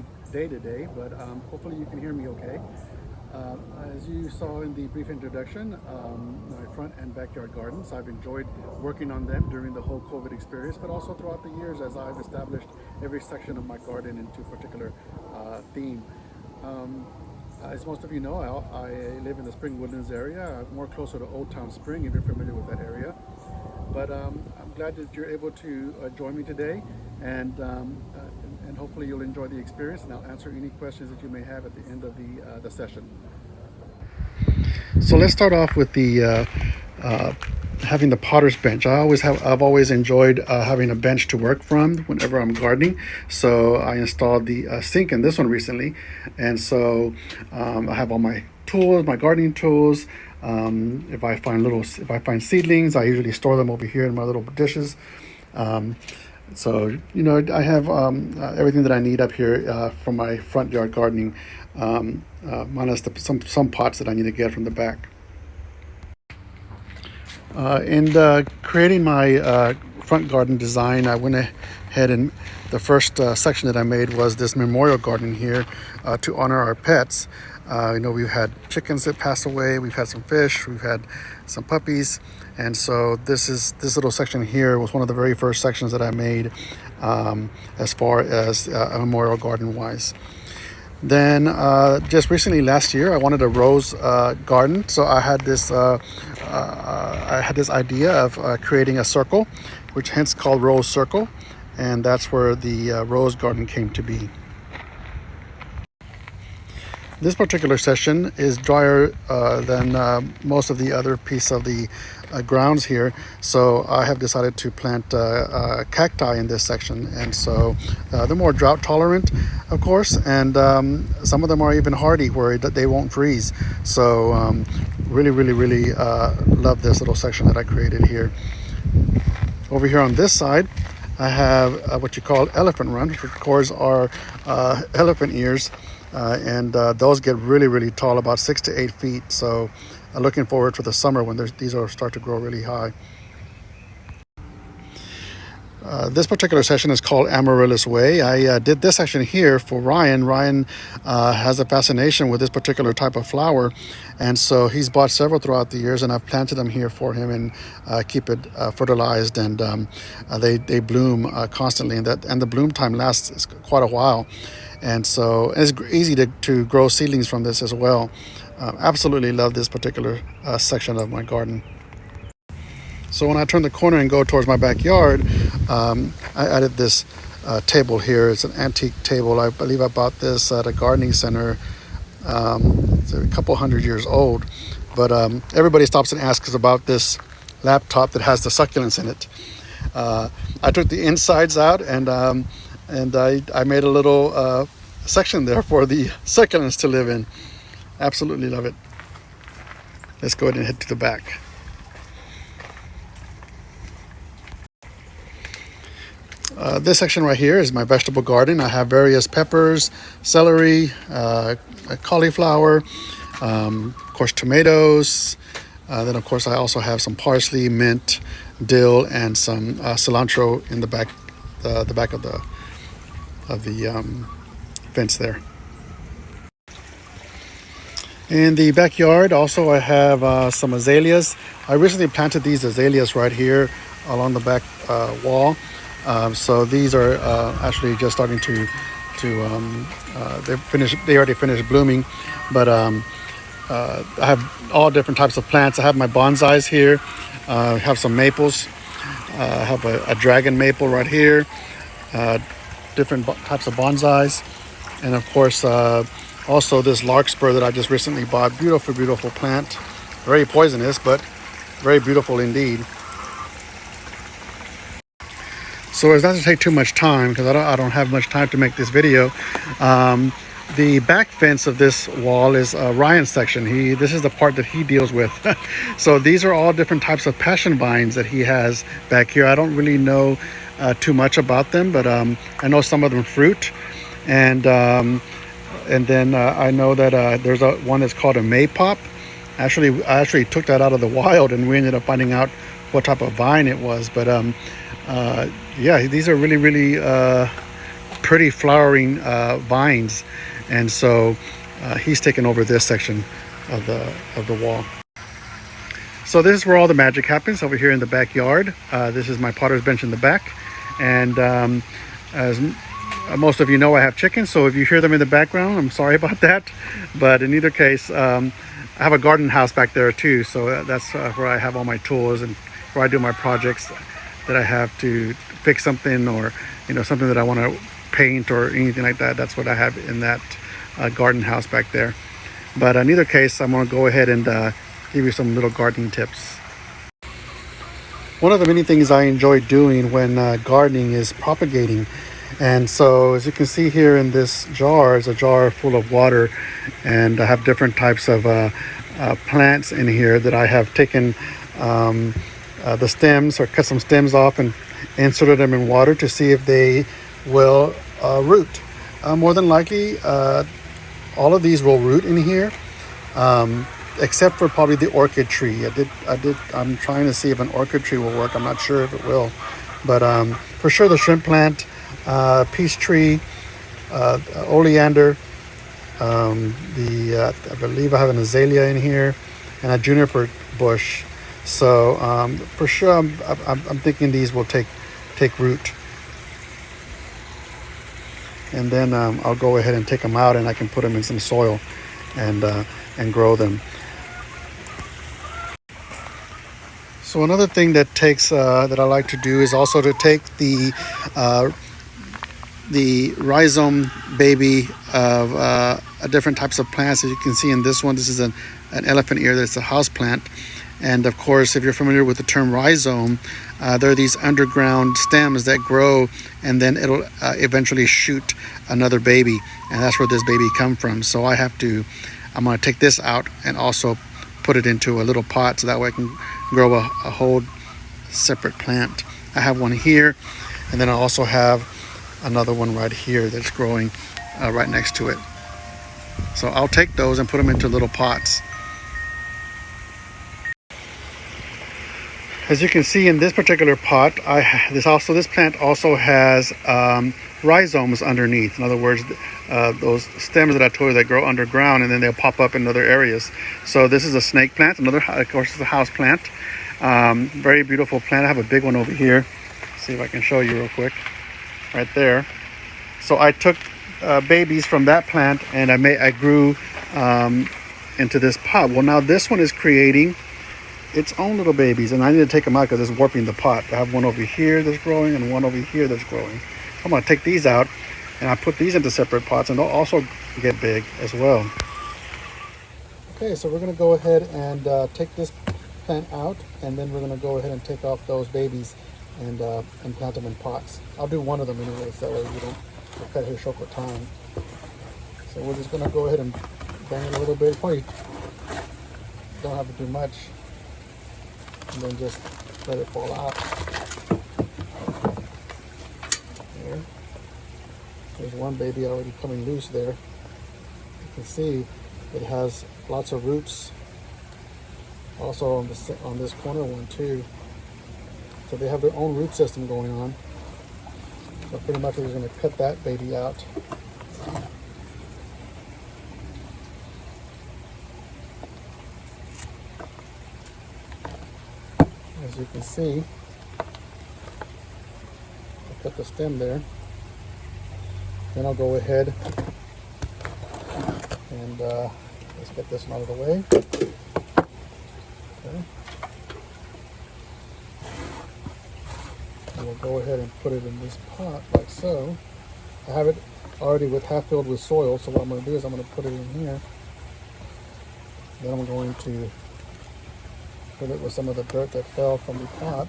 noisy day today, but hopefully you can hear me okay. As you saw in the brief introduction, my front and backyard gardens, I've enjoyed working on them during the whole COVID experience, but also throughout the years as I've established every section of my garden into a particular theme. Um, as most of you know, I live in the Spring Woodlands area, more closer to Old Town Spring, if you're familiar with that area. But I'm glad that you're able to join me today, and hopefully you'll enjoy the experience. And I'll answer any questions that you may have at the end of the session. So let's start off with the having the potter's bench. I've always enjoyed having a bench to work from whenever I'm gardening. So I installed the sink in this one recently, and so I have all my tools, my gardening tools. If I find seedlings, I usually store them over here in my little dishes. Um, so I have everything that I need up here for my front yard gardening, minus some pots that I need to get from the back. In creating my front garden design, I went ahead and the first section that I made was this memorial garden here to honor our pets. We've had chickens that passed away, we've had some fish, we've had some puppies, and so this little section here was one of the very first sections that I made as far as a memorial garden wise. Then just recently last year, I wanted a rose garden, so I had this idea of creating a circle, which hence called Rose Circle, and that's where the rose garden came to be. This particular session is drier than most of the other piece of the grounds here, so I have decided to plant cacti in this section, and so they're more drought tolerant, of course, and some of them are even hardy where they won't freeze. So really love this little section that I created here. Over here on this side, I have what you call elephant run, which of course are elephant ears. And those get really tall, about 6 to 8 feet. So looking forward for the summer when these start to grow really high. This particular session is called Amaryllis Way. I did this section here for Ryan. Ryan has a fascination with this particular type of flower, and so he's bought several throughout the years, and I've planted them here for him and keep it fertilized, and they bloom constantly, and the bloom time lasts quite a while. And so it's easy to grow seedlings from this as well. Absolutely love this particular section of my garden. So when I turn the corner and go towards my backyard, I added this table here. It's an antique table. I believe I bought this at a gardening center. It's a couple hundred years old. But everybody stops and asks us about this laptop that has the succulents in it. I took the insides out and I made a little section there for the succulents to live in. Absolutely love it. Let's go ahead and head to the back. This section right here is my vegetable garden. I have various peppers, celery, cauliflower, of course tomatoes. Then of course I also have some parsley, mint, dill, and some cilantro in the back of the fence there. In the backyard also I have some azaleas. I recently planted these azaleas right here along the back wall. So these are actually just starting to they already finished blooming, but I have all different types of plants. I have my bonsais here. I have some maples. I have a dragon maple right here. Different types of bonsais, and of course also this larkspur that I just recently bought. Beautiful plant, very poisonous but very beautiful indeed. So as not to take too much time, because I don't have much time to make this video, the back fence of this wall is Ryan's section. This is the part that he deals with. So these are all different types of passion vines that he has back here. I don't really know too much about them, but I know some of them fruit, and then I know that there's one that's called a maypop. I actually took that out of the wild, and we ended up finding out what type of vine it was. But yeah, these are really pretty flowering vines, and so he's taken over this section of the wall. So this is where all the magic happens, over here in the backyard. This is my potter's bench in the back, and as most of you know, I have chickens, so if you hear them in the background, I'm sorry about that. But in either case, I have a garden house back there too, so that's where I have all my tools and where I do my projects that I have to fix something, or something that I want to paint or anything like that. That's what I have in that garden house back there. But in either case, I'm going to go ahead and give you some little gardening tips. One of the many things I enjoy doing when gardening is propagating. And so as you can see here in this jar is a jar full of water, and I have different types of plants in here that I have taken the stems, or cut some stems off and inserted them in water to see if they will root. More than likely all of these will root in here, except for probably the orchid tree. I'm trying to see if an orchid tree will work. I'm not sure if it will, but for sure the shrimp plant, peach tree, oleander, I believe I have an azalea in here, and a juniper bush. So for sure I'm thinking these will take root. And then I'll go ahead and take them out, and I can put them in some soil and grow them. So another thing that that I like to do is also to take the rhizome baby of different types of plants. As you can see in this one, this is an elephant ear that's a house plant. And of course, if you're familiar with the term rhizome, there are these underground stems that grow, and then it'll eventually shoot another baby, and that's where this baby come from. So I'm going to take this out and also put it into a little pot, so that way I can grow a whole separate plant. I have one here, and then I also have another one right here that's growing right next to it. So I'll take those and put them into little pots. As you can see in this particular pot, this plant also has rhizomes underneath. In other words, those stems that I told you that grow underground, and then they'll pop up in other areas. So this is a snake plant. Of course, it's a house plant. Very beautiful plant. I have a big one over here. See if I can show you real quick. Right there. So I took babies from that plant, and I grew into this pot. Well, now this one is creating its own little babies, and I need to take them out because it's warping the pot. I have one over here that's growing and one over here that's growing. I'm going to take these out, and I put these into separate pots, and they'll also get big as well. Okay, so we're going to go ahead and take this plant out, and then we're going to go ahead and take off those babies and plant them in pots. I'll do one of them anyway, so that way we don't cut here short with time. So we're just going to go ahead and bang it a little bit. Probably don't have to do much, and then just let it fall out. There. There's one baby already coming loose there. You can see it has lots of roots. Also on this corner one too. So they have their own root system going on. So pretty much we're just going to cut that baby out. As you can see, I cut the stem there. Then I'll go ahead and let's get this one out of the way. Okay. And we'll go ahead and put it in this pot like so. I have it already half filled with soil, so what I'm going to do is I'm going to put it in here. Then I'm going to fill it with some of the dirt that fell from the pot.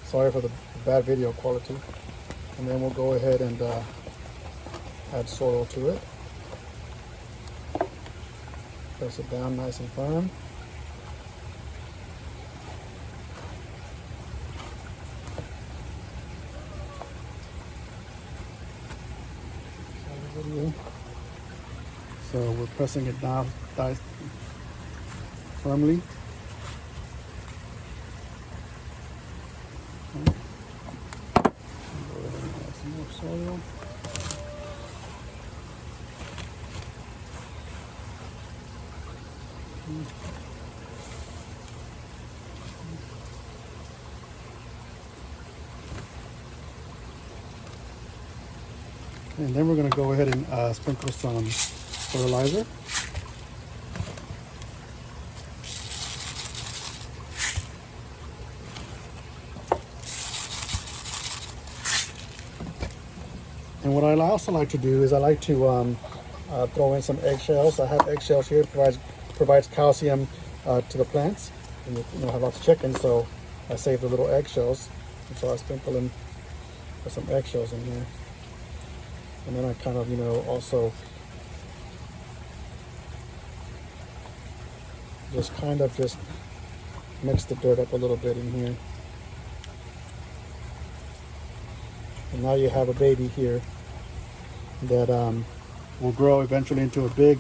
Sorry for the bad video quality. And then we'll go ahead and add soil to it. Press it down nice and firm. So we're pressing it down firmly. soil. And then we're going to go ahead and sprinkle some fertilizer. And what I also like to do is I like to throw in some eggshells. I have eggshells here. It provides calcium to the plants. And I have lots of chickens, so I save the little eggshells. And so I sprinkle in some eggshells in here. And then I kind of, also just mix the dirt up a little bit in here. And now you have a baby here that will grow eventually into a big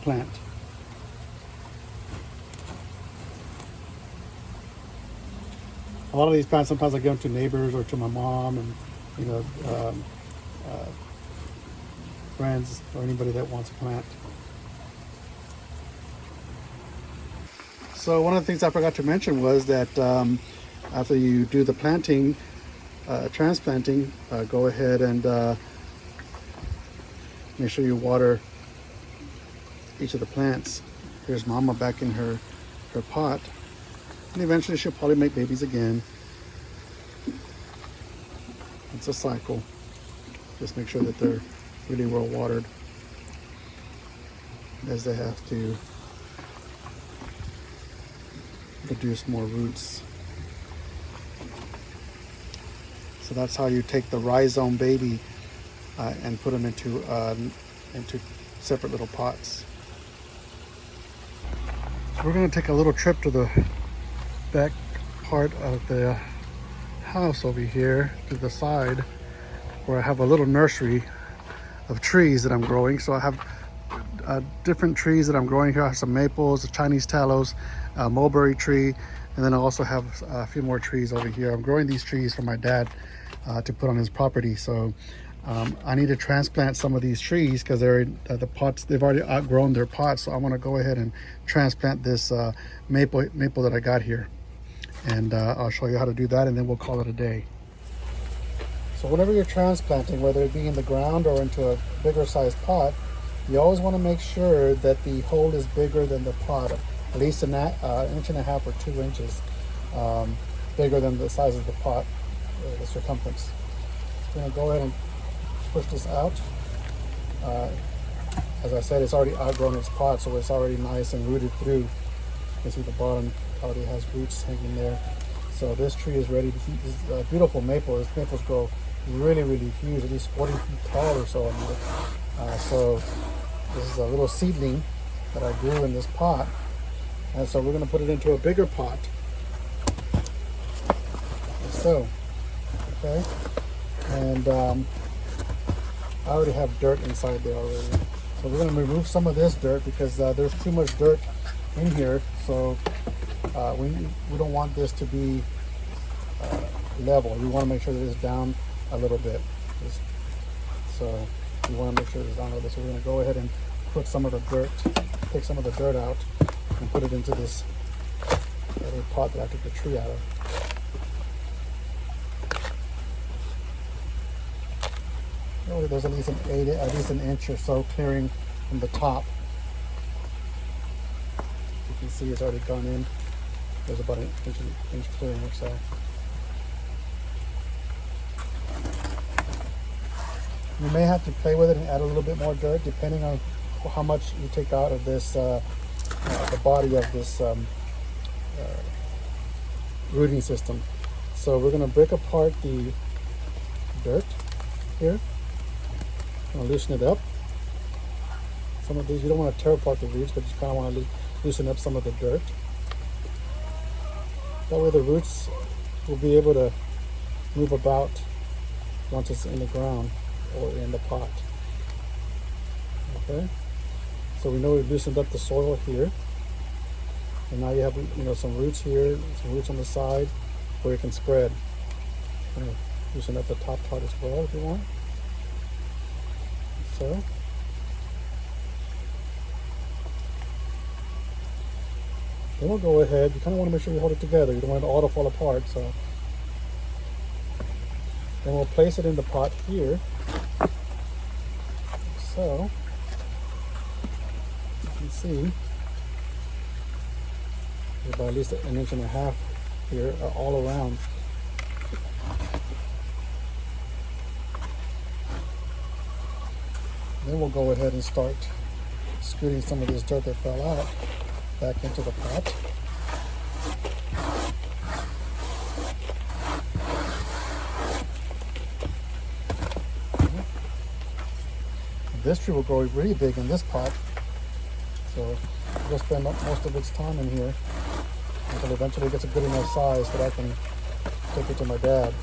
plant. A lot of these plants, sometimes I give them to neighbors or to my mom, and friends or anybody that wants a plant. So one of the things I forgot to mention was that after you do the planting, transplanting, go ahead and make sure you water each of the plants. Here's Mama back in her pot, and eventually she'll probably make babies again. It's a cycle. Just make sure that they're really well watered, as they have to produce more roots. So that's how you take the rhizome baby and put them into separate little pots. So we're going to take a little trip to the back part of the house over here to the side, where I have a little nursery of trees that I'm growing. So I have different trees that I'm growing here. I have some maples, a Chinese tallows, a mulberry tree, and then I also have a few more trees over here. I'm growing these trees for my dad to put on his property. So I need to transplant some of these trees because they're the pots, they've already outgrown their pots. So I want to go ahead and transplant this maple that I got here, and I'll show you how to do that, and then we'll call it a day. So whenever you're transplanting, whether it be in the ground or into a bigger sized pot, you always want to make sure that the hole is bigger than the pot, at least an inch and a half or 2 inches bigger than the size of the pot, the circumference. So I'm going to go ahead and push this out. As I said, it's already outgrown its pot, so it's already nice and rooted through. You can see the bottom already has roots hanging there. So this tree is ready. This is a beautiful maple. These maples grow really, really huge, at least 40 feet tall or so. So this is a little seedling that I grew in this pot. And so we're going to put it into a bigger pot. Like so, okay? And I already have dirt inside there already. So we're going to remove some of this dirt because there's too much dirt in here. So we don't want this to be level. We want to make sure that it's down a little bit. So we want to make sure it's down a little bit. So we're going to go ahead and put some of the dirt, take some of the dirt out and put it into this other pot that I took the tree out of. There's at least an inch or so clearing from the top. You can see it's already gone in. There's about an inch clearing or so. You may have to play with it and add a little bit more dirt depending on how much you take out of this, the body of this rooting system. So we're going to break apart the dirt here. I'm going to loosen it up. Some of these, you don't want to tear apart the roots, but you kind of want to loosen up some of the dirt. That way the roots will be able to move about once it's in the ground or in the pot. Okay, so we know we've loosened up the soil here, and now you have some roots here, some roots on the side where it can spread. Loosen up the top part as well if you want. So. Then we'll go ahead, you kind of want to make sure you hold it together. You don't want it all to fall apart, so. Then we'll place it in the pot here. So, you can see, there's about at least 1.5 inches here all around. Then we'll go ahead and start scooting some of this dirt that fell out back into the pot. This tree will grow really big in this pot, so we'll spend most of its time in here until eventually it gets a good enough size that I can take it to my dad.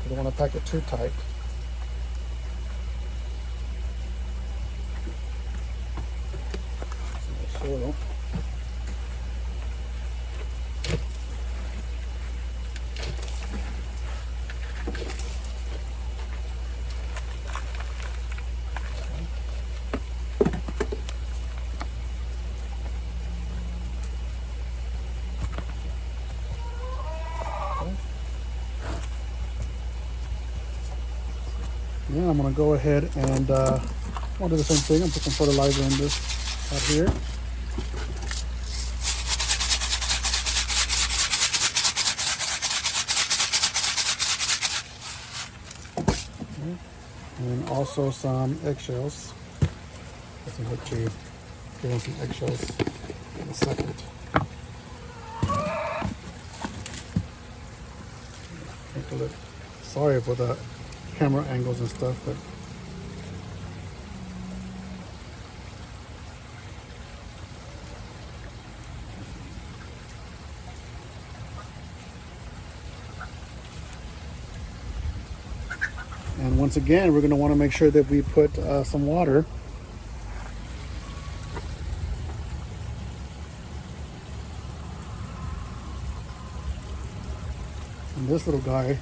You don't want to pack it too tight. Soil. Yeah, I'm going to go ahead and I'll do the same thing. I'm put some fertilizer in this out here. Okay. And also some eggshells. Let's hope to give them some eggshells in a second. Take a look. Sorry for the camera angles and stuff, but and once again we're going to want to make sure that we put some water in this little guy.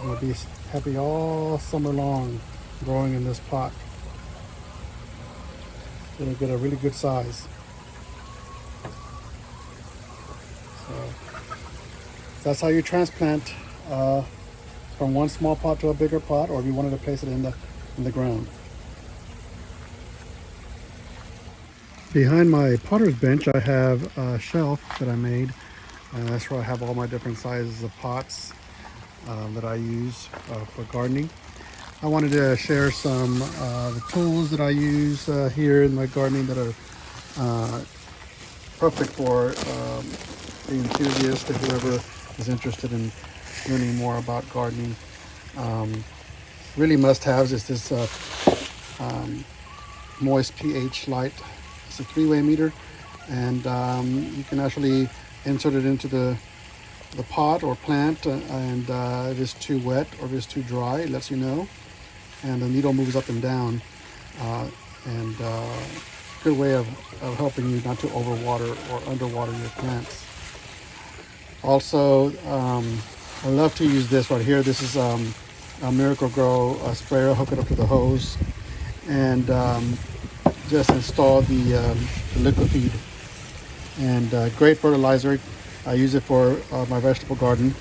Will be happy all summer long growing in this pot. It'll get a really good size. So that's how you transplant from one small pot to a bigger pot, or if you wanted to place it in the ground. Behind my potter's bench I have a shelf that I made. That's where I have all my different sizes of pots that I use for gardening. I wanted to share some the tools that I use here in my gardening that are perfect for the enthusiast or whoever is interested in learning more about gardening. Really must-haves is this Moist pH Light. It's a 3-way meter, and you can actually insert it into the pot or plant, and if it's too wet or if it's too dry, it lets you know, and the needle moves up and down, and good way of helping you not to overwater or underwater your plants. Also, I love to use this right here. This is a Miracle-Gro sprayer. Hook it up to the hose and just install the liquid feed, and great fertilizer. I use it for my vegetable garden,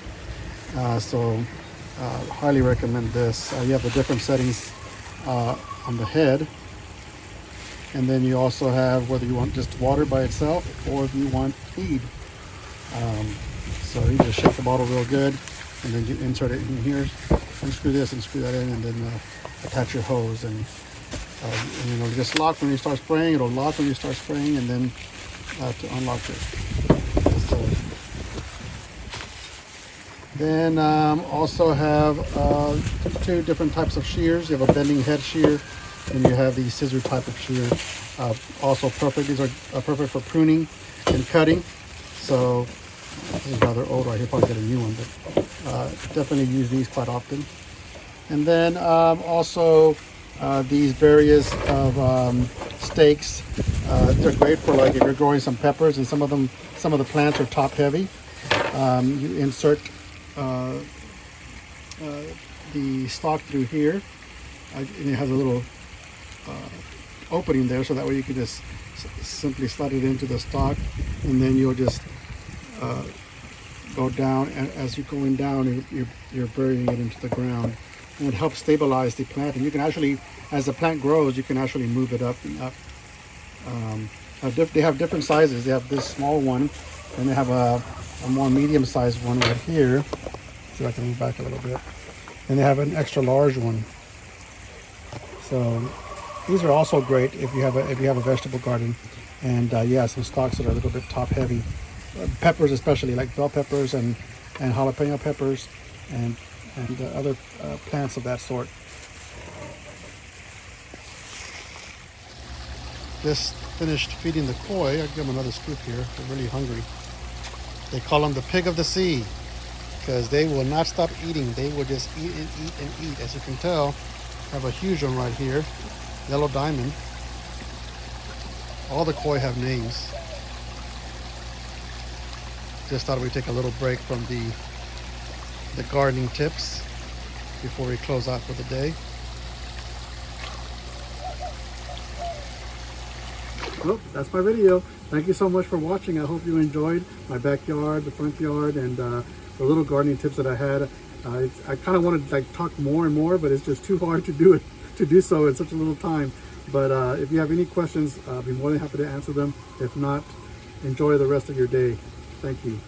so highly recommend this. You have the different settings on the head, and then you also have whether you want just water by itself or if you want feed. So you just shake the bottle real good, and then you insert it in here, and screw this and screw that in, and then attach your hose, and it'll just lock when you start spraying. It'll lock when you start spraying, and then to unlock it. So, then also have 2 different types of shears. You have a bending head shear, and you have the scissor type of shear. Also perfect. These are perfect for pruning and cutting. So this is rather old right here. Probably get a new one, but definitely use these quite often. And then also these various of stakes. They're great for like if you're growing some peppers, and some of the plants are top heavy. You insert the stalk through here, and it has a little opening there, so that way you can just simply slide it into the stalk, and then you'll just go down, and as you're going down, you're burying it into the ground, and it helps stabilize the plant. And you can actually, as the plant grows, you can actually move it up and up. They have different sizes. They have this small one, and they have a more medium-sized one right here. See if I can move back a little bit. And they have an extra large one. So these are also great if you have a vegetable garden, and yeah, some stalks that are a little bit top heavy. Peppers, especially like bell peppers and jalapeno peppers, and other plants of that sort. Just finished feeding the koi. I'll give them another scoop here. They're really hungry. They call them the pig of the sea because they will not stop eating. They will just eat and eat and eat. As you can tell, I have a huge one right here, yellow diamond. All the koi have names. Just thought we'd take a little break from the gardening tips before we close out for the day. Well, that's my video. Thank you so much for watching. I hope you enjoyed my backyard, the front yard, and the little gardening tips that I had. I kind of wanted to like talk more and more, but it's just too hard to do so in such a little time. But if you have any questions, I'll be more than happy to answer them. If not, enjoy the rest of your day. Thank you.